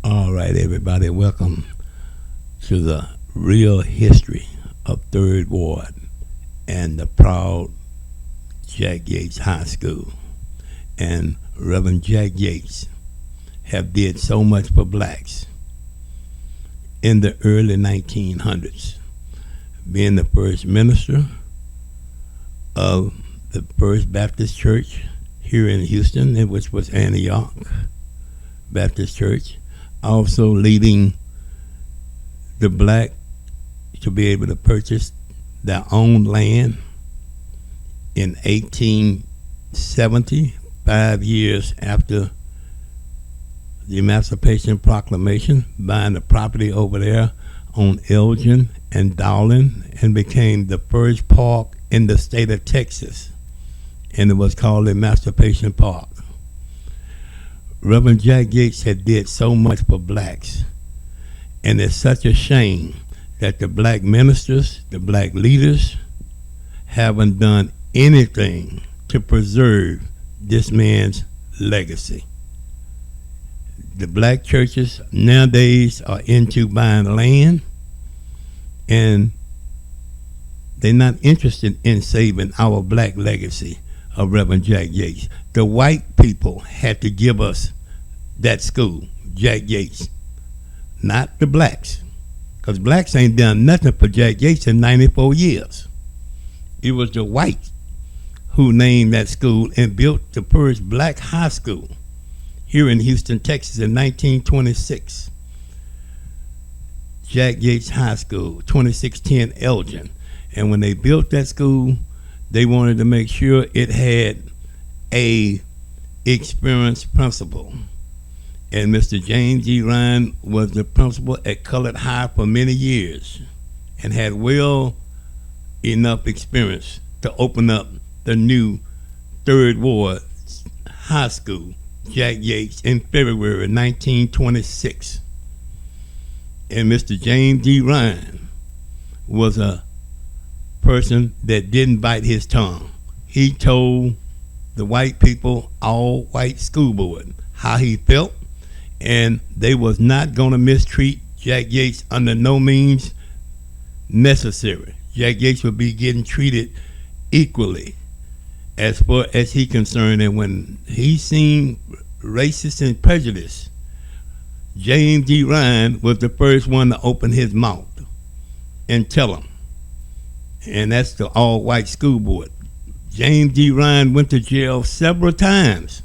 All right, everybody, welcome to the real history of Third Ward and the proud Jack Yates High School. And Reverend Jack Yates have did so much for blacks in the early 1900s, being the first minister of the First Baptist Church here in Houston, which was Antioch Baptist Church, also leading the black to be able to purchase their own land in 1870, 5 years after the Emancipation Proclamation, buying the property over there on Elgin and Dowling, and became the first park in the state of Texas, and it was called Emancipation Park. Reverend Jack Yates had did so much for blacks, and it's such a shame that the black ministers, the black leaders, haven't done anything to preserve this man's legacy. The black churches nowadays are into buying land, and they're not interested in saving our black legacy of Reverend Jack Yates. The white people had to give us that school, Jack Yates, not the blacks, because blacks ain't done nothing for Jack Yates in 94 years. It was the whites who named that school and built the first black high school here in Houston, Texas in 1926. Jack Yates High School, 2610 Elgin. And when they built that school, they wanted to make sure it had a experienced principal. And Mr. James G. Ryan was the principal at Colored High for many years and had well enough experience to open up the new Third Ward High School, Jack Yates, in February 1926. And Mr. James G. Ryan was a person that didn't bite his tongue. He told the white people, all white school board, how he felt, and they was not going to mistreat Jack Yates under no means necessary. Jack Yates would be getting treated equally as far as he concerned. And when he seen racist and prejudice, James D. Ryan was the first one to open his mouth and tell him. And that's the all-white school board. James D. Ryan went to jail several times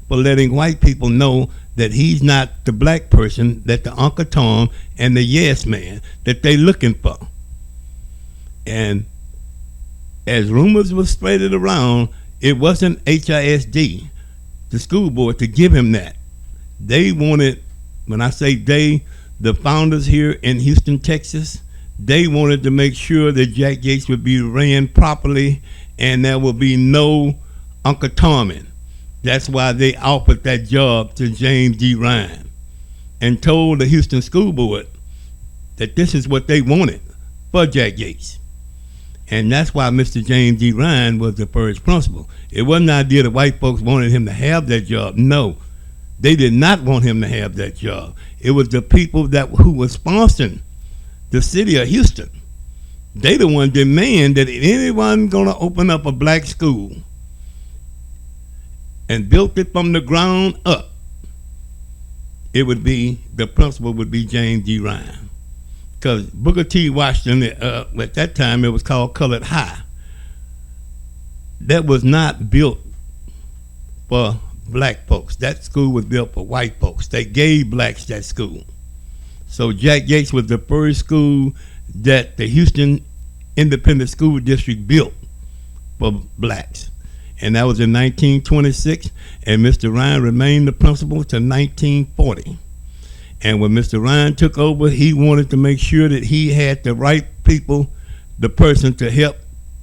for letting white people know that he's not the black person that the Uncle Tom and the yes man that they looking for. And as rumors were spreaded around, it wasn't HISD, the school board, to give him that. They wanted, when I say they, the founders here in Houston, Texas, they wanted to make sure that Jack Yates would be ran properly and there would be no Uncle Tomming. That's why they offered that job to James D. Ryan and told the Houston School Board that this is what they wanted for Jack Yates. And that's why Mr. James D. Ryan was the first principal. It wasn't the idea that white folks wanted him to have that job. No, they did not want him to have that job. It was the people who were sponsoring the city of Houston. They the one demand that if anyone gonna open up a black school and built it from the ground up, it would be, the principal would be James D. Ryan. Because Booker T. Washington, at that time it was called Colored High. That was not built for black folks. That school was built for white folks. They gave blacks that school. So Jack Yates was the first school that the Houston Independent School District built for blacks. And that was in 1926, and Mr. Ryan remained the principal to 1940. And when Mr. Ryan took over, he wanted to make sure that he had the right people, the person to help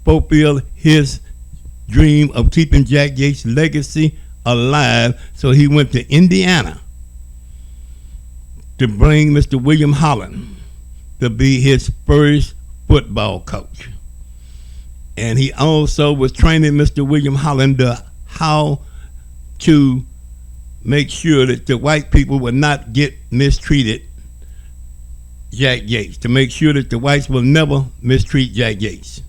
fulfill his dream of keeping Jack Yates' legacy alive. So he went to Indiana to bring Mr. William Holland to be his first football coach. And he also was training Mr. William Holland how to make sure that the white people would not get mistreated Jack Yates, to make sure that the whites will never mistreat Jack Yates.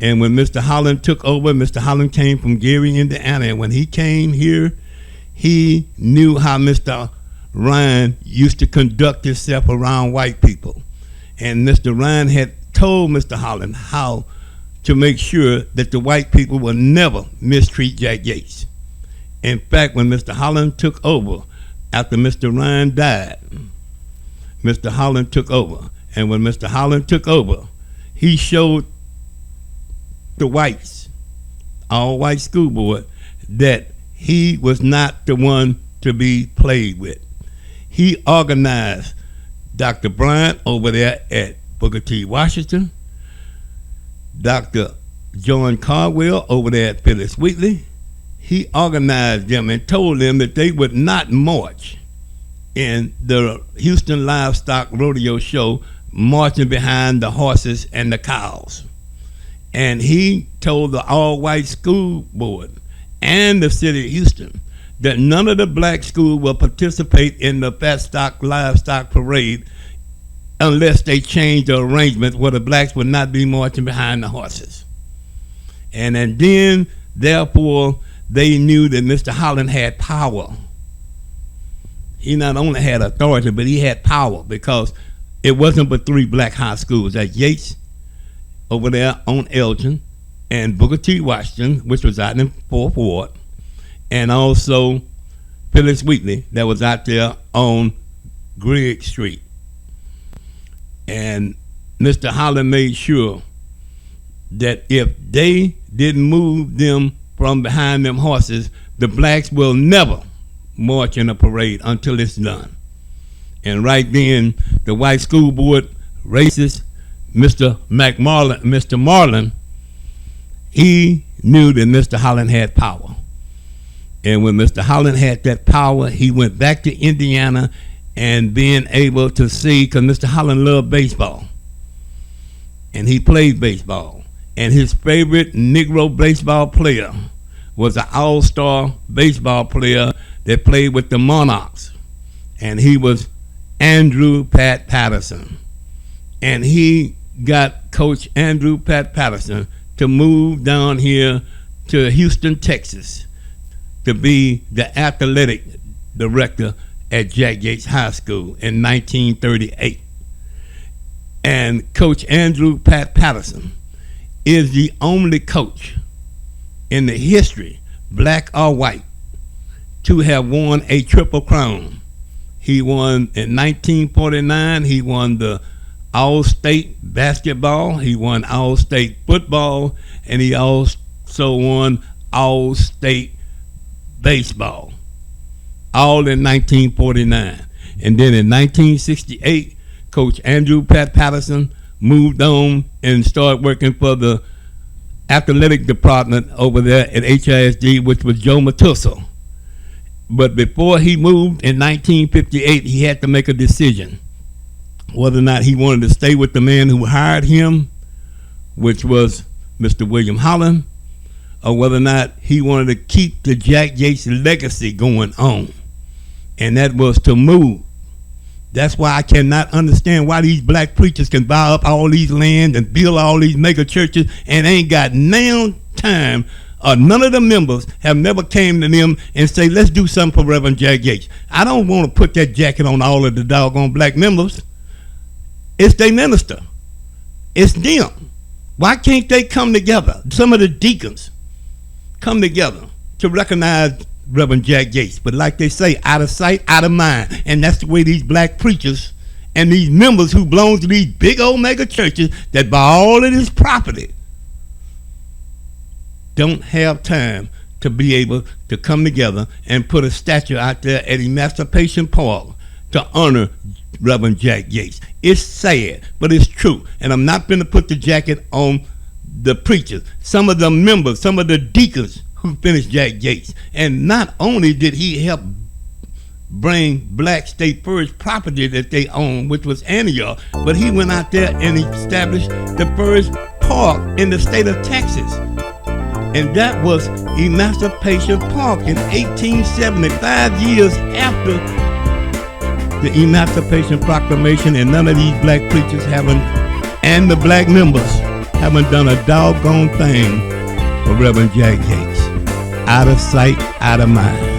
And when Mr. Holland took over, Mr. Holland came from Gary, Indiana, and when he came here, he knew how Mr. Ryan used to conduct himself around white people. And Mr. Ryan had told Mr. Holland how to make sure that the white people will never mistreat Jack Yates. In fact, when Mr. Holland took over, after Mr. Ryan died, Mr. Holland took over. And when Mr. Holland took over, he showed the whites, all white school board, that he was not the one to be played with. He organized Dr. Bryant over there at Booker T. Washington, Dr. John Caldwell over there at Phyllis Wheatley. He organized them and told them that they would not march in the Houston Livestock Rodeo Show, marching behind the horses and the cows. And he told the all-white school board and the city of Houston that none of the black schools will participate in the Fat Stock Livestock Parade unless they change the arrangement where the blacks would not be marching behind the horses. And then, therefore, they knew that Mr. Holland had power. He not only had authority, but he had power, because it wasn't but 3 black high schools. At Yates over there on Elgin, and Booker T. Washington, which was out in 4th Ward, and also Phyllis Wheatley, that was out there on Grigg Street. And Mr. Holland made sure that if they didn't move them from behind them horses, the blacks will never march in a parade until it's done. And right then, the white school board racist, Mr. Marlin, he knew that Mr. Holland had power. And when Mr. Holland had that power, he went back to Indiana and being able to see, because Mr. Holland loved baseball. And he played baseball. And his favorite Negro baseball player was an all-star baseball player that played with the Monarchs. And he was Andrew Pat Patterson. And he got Coach Andrew Pat Patterson to move down here to Houston, Texas, to be the athletic director at Jack Yates High School in 1938. And Coach Andrew Pat Patterson is the only coach in the history, black or white, to have won a triple crown. He won in 1949, he won the All-State basketball, he won All-State football, and he also won All-State baseball, all in 1949. And then in 1968, Coach Andrew Pat Patterson moved on and started working for the athletic department over there at HISD, which was Joe Matusso. But before he moved in 1958, he had to make a decision whether or not he wanted to stay with the man who hired him, which was Mr. William Holland, or whether or not he wanted to keep the Jack Yates legacy going on. And that was to move. That's why I cannot understand why these black preachers can buy up all these land and build all these mega churches and ain't got now time, or none of the members have never came to them and say, let's do something for Reverend Jack Yates. I don't want to put that jacket on all of the doggone black members. It's their minister. It's them. Why can't they come together? Some of the deacons come together to recognize Reverend Jack Yates. But like they say, out of sight, out of mind. And that's the way these black preachers and these members who belong to these big old mega churches that buy all of this property don't have time to be able to come together and put a statue out there at Emancipation Park to honor Reverend Jack Yates. It's sad, but it's true. And I'm not going to put the jacket on the preachers. Some of the members, some of the deacons who finished Jack Yates. And not only did he help bring black state first property that they own, which was Antioch, but he went out there and established the first park in the state of Texas. And that was Emancipation Park in 1875, years after the Emancipation Proclamation, and none of these black preachers haven't, and the black members haven't done a doggone thing for Reverend Jack Yates. Out of sight, out of mind.